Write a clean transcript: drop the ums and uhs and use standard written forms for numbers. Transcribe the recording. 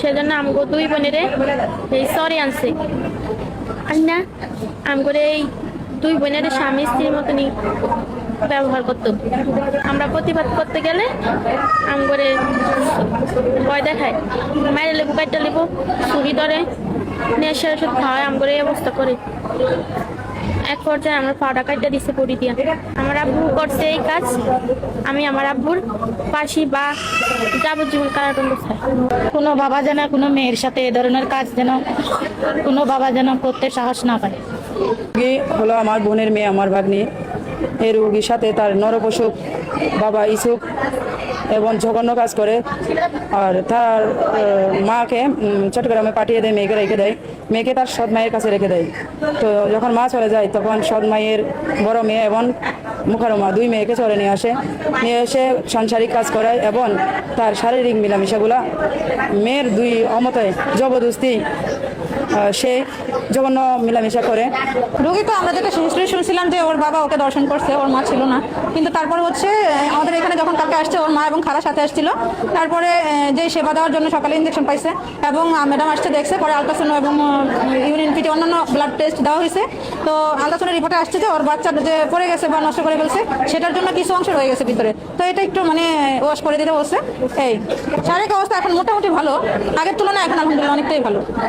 সেজন্য আমগো দুই বোনেরে এই সরি আনছে আর না আমগরে এই দুই বোনের স্বামী স্ত্রীর মতনই ব্যবহার করতো। আমরা প্রতিবাদ করতে গেলে আমগরে ভয় দেখায়, মায়ের লেবু কাটটা লেবু ছুরি ধরে নেশার ওষুধ খাওয়ায় আমগরে এই অবস্থা করে। এক পর্যায়ে আমার পাউডা কাটটা দিচ্ছে পড়ি দিয়া। আমার আব্বু করছে এই কাজ, আমি আমার আব্বুর ফাঁসি বা যাবজ্জীবন কারাদণ্ড চাই। কোনো বাবা যেন কোনো মেয়ের সাথে এ ধরনের কাজ যেন কোনো বাবা যেন করতে সাহস না পায়। রোগী হলো আমার বোনের মেয়ে, আমার ভাগ্নি। এই রোগীর সাথে তার নরপশুক বাবা ইসুক এবং জঘন্য কাজ করে। আর তার মাকে চট্টগ্রামে পাঠিয়ে দেয়, মেয়েকে রেখে দেয়, মেয়েকে তার সৎ মায়ের কাছে রেখে দেয়। তো যখন মা চলে যায় তখন সৎ মায়ের বড় মেয়ে এবং মুখারমা দুই মেয়েকে চলে নিয়ে এসে সাংসারিক কাজ করায় এবং তার শারীরিক মিলামিশাগুলা মেয়ের দুই অমতে জবরদস্তি সে জঘন্য মিলামিশা করে। রোগী তো আমরা যেটা শুনছিলাম যে ওর বাবা ওকে দর্শন করছে, ওর মা ছিল না। কিন্তু তারপর হচ্ছে আমাদের এখানে যখন কালকে আসছে ওর মা এবং খালার সাথে আসছিল, তারপরে যে সেবা দেওয়ার জন্য সকালে ইঞ্জেকশন পাইছে এবং ম্যাডাম আসছে দেখছে, পরে আলট্রাসাউন্ড এবং ইউরিন পিটি অন্যান্য ব্লাড টেস্ট দেওয়া হয়েছে। তো আলট্রাসাউন্ডের রিপোর্টে আসছে যে ওর বাচ্চা যে পড়ে গেছে বা নষ্ট করে ফেলছে, সেটার জন্য কিছু অংশ রয়ে গেছে ভিতরে। তো এটা একটু ওয়াশ করে দিতে বলছে। এই শারীরিক অবস্থা এখন মোটামুটি ভালো, আগের তুলনায় এখন আলহামদুলিল্লাহ অনেকটাই ভালো।